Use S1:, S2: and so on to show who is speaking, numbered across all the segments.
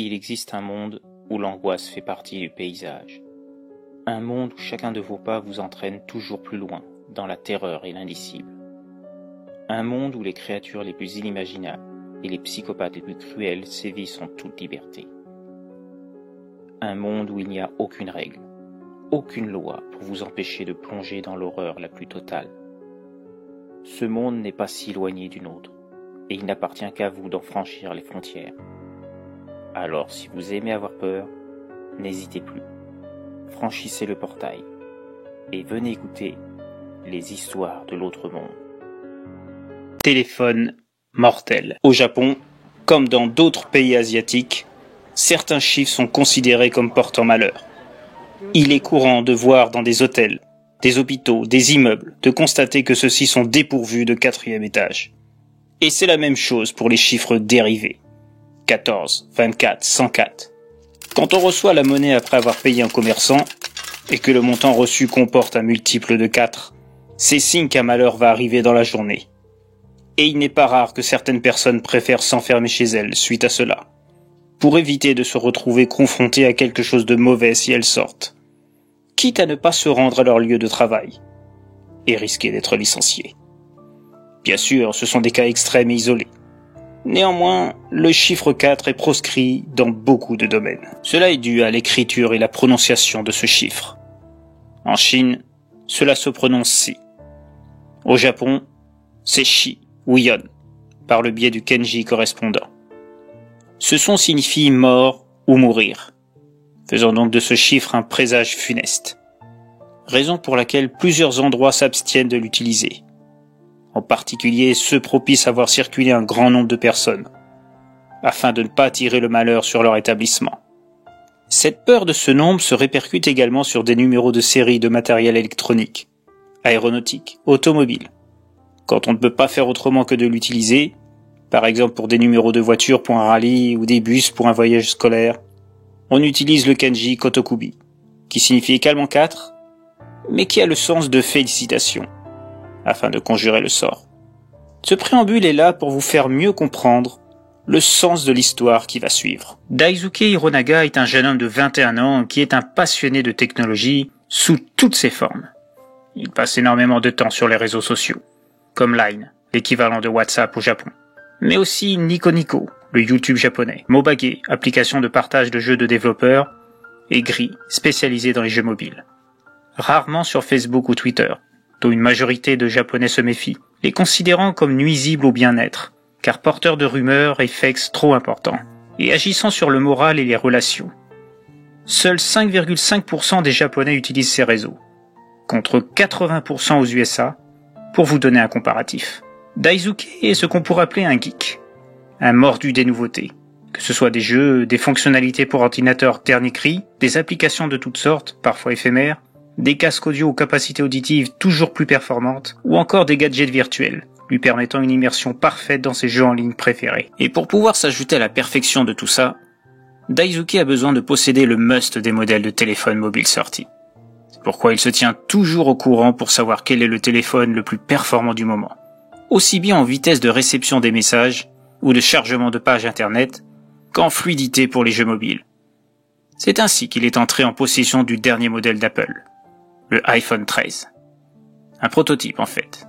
S1: Il existe un monde où l'angoisse fait partie du paysage. Un monde où chacun de vos pas vous entraîne toujours plus loin, dans la terreur et l'indicible. Un monde où les créatures les plus inimaginables et les psychopathes les plus cruels sévissent en toute liberté. Un monde où il n'y a aucune règle, aucune loi pour vous empêcher de plonger dans l'horreur la plus totale. Ce monde n'est pas si éloigné du nôtre, et il n'appartient qu'à vous d'en franchir les frontières. Alors si vous aimez avoir peur, n'hésitez plus. Franchissez le portail et venez écouter les histoires de l'autre monde. Téléphone mortel. Au Japon, comme dans d'autres pays asiatiques, certains chiffres sont considérés comme portant malheur. Il est courant de voir dans des hôtels, des hôpitaux, des immeubles, de constater que ceux-ci sont dépourvus de 4e étage. Et c'est la même chose pour les chiffres dérivés. 14, 24, 104. Quand on reçoit la monnaie après avoir payé un commerçant, et que le montant reçu comporte un multiple de 4, c'est signe qu'un malheur va arriver dans la journée. Et il n'est pas rare que certaines personnes préfèrent s'enfermer chez elles suite à cela, pour éviter de se retrouver confrontées à quelque chose de mauvais si elles sortent, quitte à ne pas se rendre à leur lieu de travail, et risquer d'être licenciées. Bien sûr, ce sont des cas extrêmes et isolés. Néanmoins, le chiffre 4 est proscrit dans beaucoup de domaines. Cela est dû à l'écriture et la prononciation de ce chiffre. En Chine, cela se prononce Si. Au Japon, c'est Shi ou Yon, par le biais du kanji correspondant. Ce son signifie mort ou mourir, faisant donc de ce chiffre un présage funeste. Raison pour laquelle plusieurs endroits s'abstiennent de l'utiliser. En particulier ceux propices à voir circuler un grand nombre de personnes, afin de ne pas attirer le malheur sur leur établissement. Cette peur de ce nombre se répercute également sur des numéros de série de matériel électronique, aéronautique, automobile. Quand on ne peut pas faire autrement que de l'utiliser, par exemple pour des numéros de voiture pour un rallye ou des bus pour un voyage scolaire, on utilise le kanji kotokubi, qui signifie également 4, mais qui a le sens de félicitations, afin de conjurer le sort. Ce préambule est là pour vous faire mieux comprendre le sens de l'histoire qui va suivre. Daisuke Hironaga est un jeune homme de 21 ans qui est un passionné de technologie sous toutes ses formes. Il passe énormément de temps sur les réseaux sociaux, comme Line, l'équivalent de WhatsApp au Japon, mais aussi Nico Nico, le YouTube japonais, Mobage, application de partage de jeux de développeurs, et Gris, spécialisé dans les jeux mobiles. Rarement sur Facebook ou Twitter, dont une majorité de Japonais se méfient, les considérant comme nuisibles au bien-être, car porteurs de rumeurs et fakes trop importants, et agissant sur le moral et les relations. Seuls 5,5% des Japonais utilisent ces réseaux, contre 80% aux USA, pour vous donner un comparatif. Daisuke est ce qu'on pourrait appeler un geek, un mordu des nouveautés, que ce soit des jeux, des fonctionnalités pour ordinateur dernier cri, des applications de toutes sortes, parfois éphémères, des casques audio aux capacités auditives toujours plus performantes, ou encore des gadgets virtuels, lui permettant une immersion parfaite dans ses jeux en ligne préférés. Et pour pouvoir s'ajouter à la perfection de tout ça, Daisuke a besoin de posséder le must des modèles de téléphone mobile sortis. C'est pourquoi il se tient toujours au courant pour savoir quel est le téléphone le plus performant du moment, aussi bien en vitesse de réception des messages ou de chargement de pages internet, qu'en fluidité pour les jeux mobiles. C'est ainsi qu'il est entré en possession du dernier modèle d'Apple, le iPhone 13. Un prototype en fait,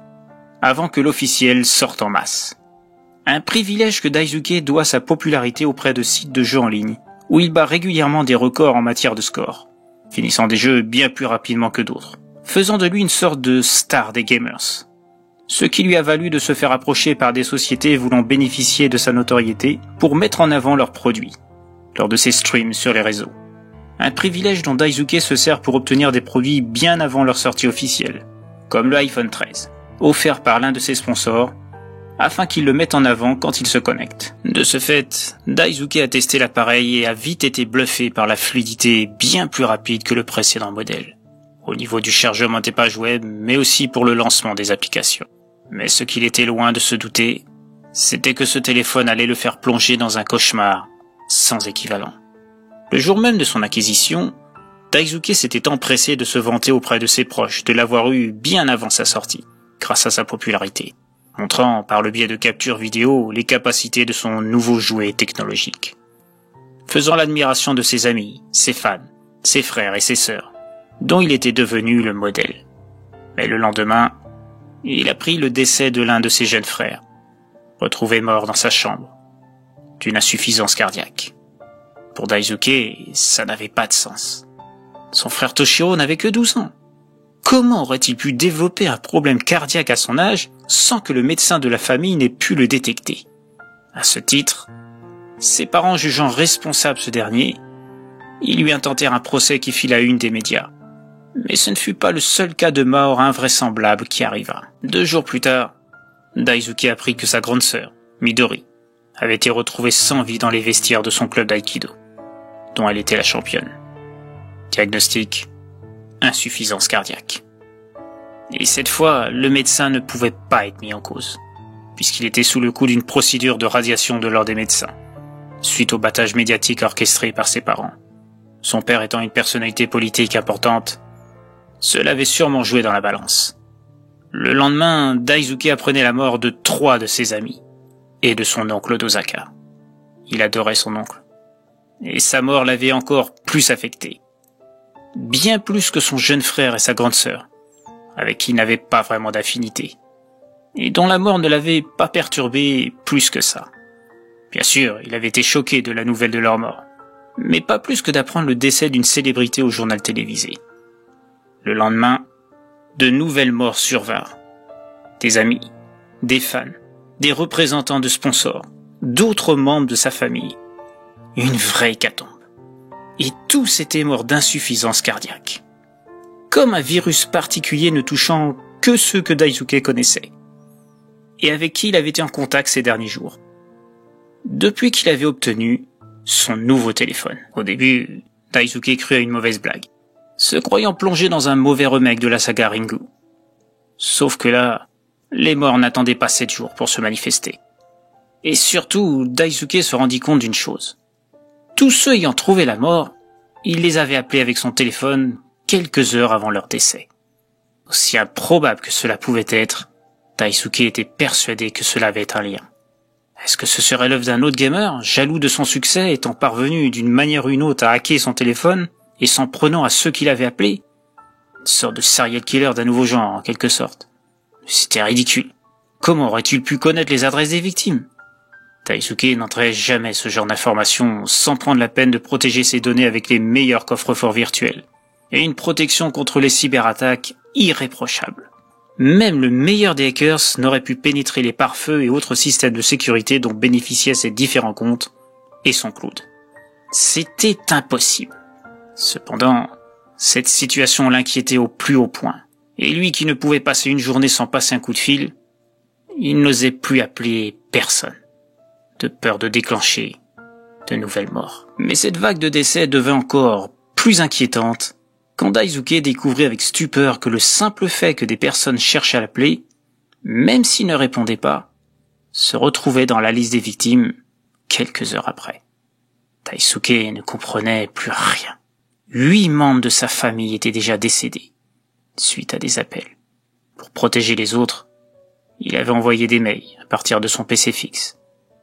S1: avant que l'officiel sorte en masse. Un privilège que Daisuke doit à sa popularité auprès de sites de jeux en ligne, où il bat régulièrement des records en matière de score, finissant des jeux bien plus rapidement que d'autres, faisant de lui une sorte de star des gamers. Ce qui lui a valu de se faire approcher par des sociétés voulant bénéficier de sa notoriété pour mettre en avant leurs produits, lors de ses streams sur les réseaux. Un privilège dont Daisuke se sert pour obtenir des produits bien avant leur sortie officielle, comme le iPhone 13, offert par l'un de ses sponsors, afin qu'il le mette en avant quand il se connecte. De ce fait, Daisuke a testé l'appareil et a vite été bluffé par la fluidité bien plus rapide que le précédent modèle, au niveau du chargement des pages web, mais aussi pour le lancement des applications. Mais ce qu'il était loin de se douter, c'était que ce téléphone allait le faire plonger dans un cauchemar sans équivalent. Le jour même de son acquisition, Daisuke s'était empressé de se vanter auprès de ses proches de l'avoir eu bien avant sa sortie, grâce à sa popularité, montrant par le biais de captures vidéo les capacités de son nouveau jouet technologique. faisant l'admiration de ses amis, ses fans, ses frères et ses sœurs, dont il était devenu le modèle. Mais le lendemain, il apprit le décès de l'un de ses jeunes frères, retrouvé mort dans sa chambre, d'une insuffisance cardiaque. Pour Daisuke, ça n'avait pas de sens. Son frère Toshiro n'avait que 12 ans. Comment aurait-il pu développer un problème cardiaque à son âge sans que le médecin de la famille n'ait pu le détecter? À ce titre, ses parents jugeant responsable ce dernier, ils lui intentèrent un procès qui fit la une des médias. Mais ce ne fut pas le seul cas de mort invraisemblable qui arriva. 2 jours plus tard, Daisuke apprit que sa grande sœur, Midori, avait été retrouvée sans vie dans les vestiaires de son club d'aïkido, dont elle était la championne. Diagnostic: insuffisance cardiaque. Et cette fois, le médecin ne pouvait pas être mis en cause, puisqu'il était sous le coup d'une procédure de radiation de l'ordre des médecins, suite au battage médiatique orchestré par ses parents. Son père étant une personnalité politique importante, cela avait sûrement joué dans la balance. Le lendemain, Daisuke apprenait la mort de 3 de ses amis, et de son oncle d'Osaka. Il adorait son oncle, et sa mort l'avait encore plus affecté. Bien plus que son jeune frère et sa grande sœur, avec qui il n'avait pas vraiment d'affinité, et dont la mort ne l'avait pas perturbé plus que ça. Bien sûr, il avait été choqué de la nouvelle de leur mort, mais pas plus que d'apprendre le décès d'une célébrité au journal télévisé. Le lendemain, de nouvelles morts survinrent. Des amis, des fans, des représentants de sponsors, d'autres membres de sa famille. Une vraie hécatombe. Et tous étaient morts d'insuffisance cardiaque. Comme un virus particulier ne touchant que ceux que Daisuke connaissait, et avec qui il avait été en contact ces derniers jours. Depuis qu'il avait obtenu son nouveau téléphone. Au début, Daisuke crut à une mauvaise blague, se croyant plongé dans un mauvais remake de la saga Ringu. Sauf que là, les morts n'attendaient pas 7 jours pour se manifester. Et surtout, Daisuke se rendit compte d'une chose. Tous ceux ayant trouvé la mort, il les avait appelés avec son téléphone quelques heures avant leur décès. Aussi improbable que cela pouvait être, Daisuke était persuadé que cela avait un lien. Est-ce que ce serait l'œuvre d'un autre gamer, jaloux de son succès, étant parvenu d'une manière ou une autre à hacker son téléphone et s'en prenant à ceux qui l'avaient appelé? Une sorte de serial killer d'un nouveau genre, en quelque sorte. C'était ridicule. Comment aurait-il pu connaître les adresses des victimes? Daisuke n'entrait jamais ce genre d'informations sans prendre la peine de protéger ses données avec les meilleurs coffres-forts virtuels, et une protection contre les cyberattaques irréprochable. Même le meilleur des hackers n'aurait pu pénétrer les pare-feux et autres systèmes de sécurité dont bénéficiaient ses différents comptes et son cloud. C'était impossible. Cependant, cette situation l'inquiétait au plus haut point, et lui qui ne pouvait passer une journée sans passer un coup de fil, il n'osait plus appeler personne, de peur de déclencher de nouvelles morts. Mais cette vague de décès devint encore plus inquiétante quand Daisuke découvrit avec stupeur que le simple fait que des personnes cherchaient à l'appeler, même s'il ne répondait pas, se retrouvait dans la liste des victimes quelques heures après. Daisuke ne comprenait plus rien. 8 membres de sa famille étaient déjà décédés, suite à des appels. Pour protéger les autres, il avait envoyé des mails à partir de son PC fixe,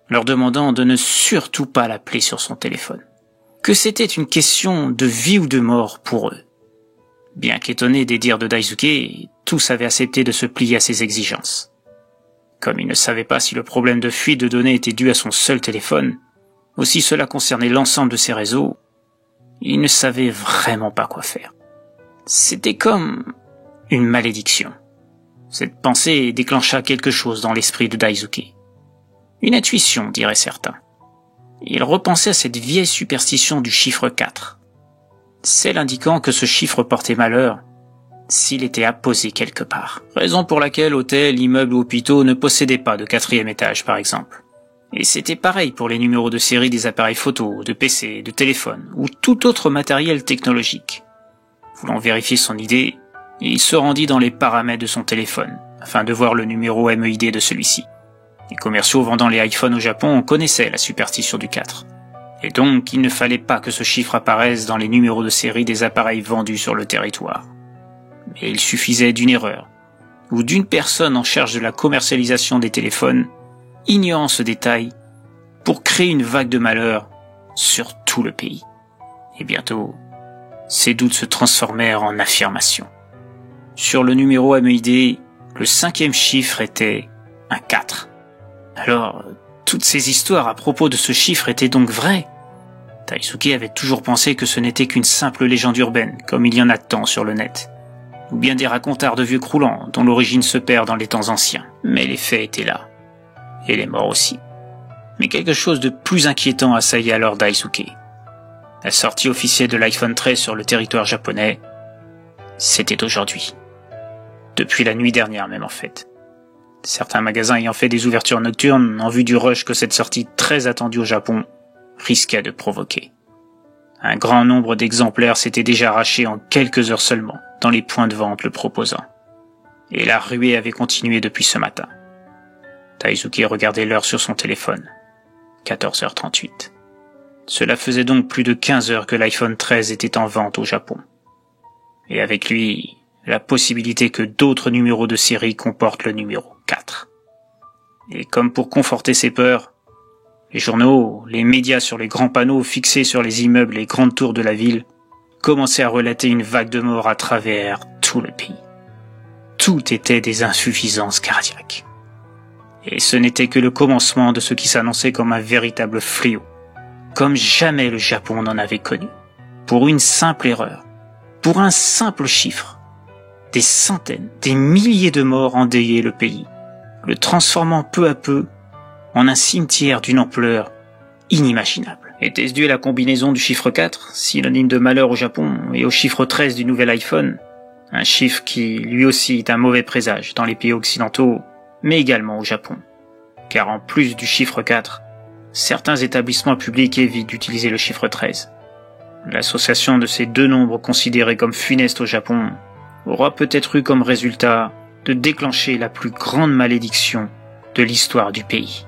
S1: leur demandant de ne surtout pas l'appeler sur son téléphone, que c'était une question de vie ou de mort pour eux. Bien qu'étonné des dires de Daisuke, tous avaient accepté de se plier à ses exigences. Comme il ne savait pas si le problème de fuite de données était dû à son seul téléphone, ou si cela concernait l'ensemble de ses réseaux, il ne savait vraiment pas quoi faire. C'était comme une malédiction. Cette pensée déclencha quelque chose dans l'esprit de Daisuke. Une intuition, diraient certains. Il repensait à cette vieille superstition du chiffre 4. Celle indiquant que ce chiffre portait malheur s'il était apposé quelque part. Raison pour laquelle hôtels, immeubles ou hôpitaux ne possédaient pas de 4e étage, par exemple. Et c'était pareil pour les numéros de série des appareils photo, de PC, de téléphone ou tout autre matériel technologique. Voulant vérifier son idée, il se rendit dans les paramètres de son téléphone afin de voir le numéro MEID de celui-ci. Les commerciaux vendant les iPhones au Japon connaissaient la superstition du 4. Et donc, il ne fallait pas que ce chiffre apparaisse dans les numéros de série des appareils vendus sur le territoire. Mais il suffisait d'une erreur, ou d'une personne en charge de la commercialisation des téléphones, ignorant ce détail, pour créer une vague de malheur sur tout le pays. Et bientôt, ces doutes se transformèrent en affirmations. Sur le numéro améidé, le 5e chiffre était un 4. Alors, toutes ces histoires à propos de ce chiffre étaient donc vraies. Daisuke avait toujours pensé que ce n'était qu'une simple légende urbaine, comme il y en a tant sur le net. Ou bien des racontards de vieux croulants, dont l'origine se perd dans les temps anciens. Mais les faits étaient là. Et les morts aussi. Mais quelque chose de plus inquiétant assaillait alors Daisuke. La sortie officielle de l'iPhone 13 sur le territoire japonais, c'était aujourd'hui. Depuis la nuit dernière même en fait. Certains magasins ayant fait des ouvertures nocturnes en vue du rush que cette sortie très attendue au Japon risquait de provoquer. Un grand nombre d'exemplaires s'étaient déjà arrachés en quelques heures seulement dans les points de vente le proposant. Et la ruée avait continué depuis ce matin. Daisuke regardait l'heure sur son téléphone. 14h38. Cela faisait donc plus de 15 heures que l'iPhone 13 était en vente au Japon. Et avec lui, la possibilité que d'autres numéros de série comportent le numéro 4. Et comme pour conforter ses peurs, les journaux, les médias sur les grands panneaux fixés sur les immeubles et grandes tours de la ville commençaient à relater une vague de morts à travers tout le pays. Tout était des insuffisances cardiaques. Et ce n'était que le commencement de ce qui s'annonçait comme un véritable fléau, comme jamais le Japon n'en avait connu. Pour une simple erreur, pour un simple chiffre, des centaines, des milliers de morts endayaient le pays, le transformant peu à peu en un cimetière d'une ampleur inimaginable. Était-ce dû à la combinaison du chiffre 4, synonyme de malheur au Japon, et au chiffre 13 du nouvel iPhone, un chiffre qui, lui aussi, est un mauvais présage dans les pays occidentaux, mais également au Japon. Car en plus du chiffre 4, certains établissements publics évitent d'utiliser le chiffre 13. L'association de ces deux nombres considérés comme funestes au Japon aura peut-être eu comme résultat de déclencher la plus grande malédiction de l'histoire du pays.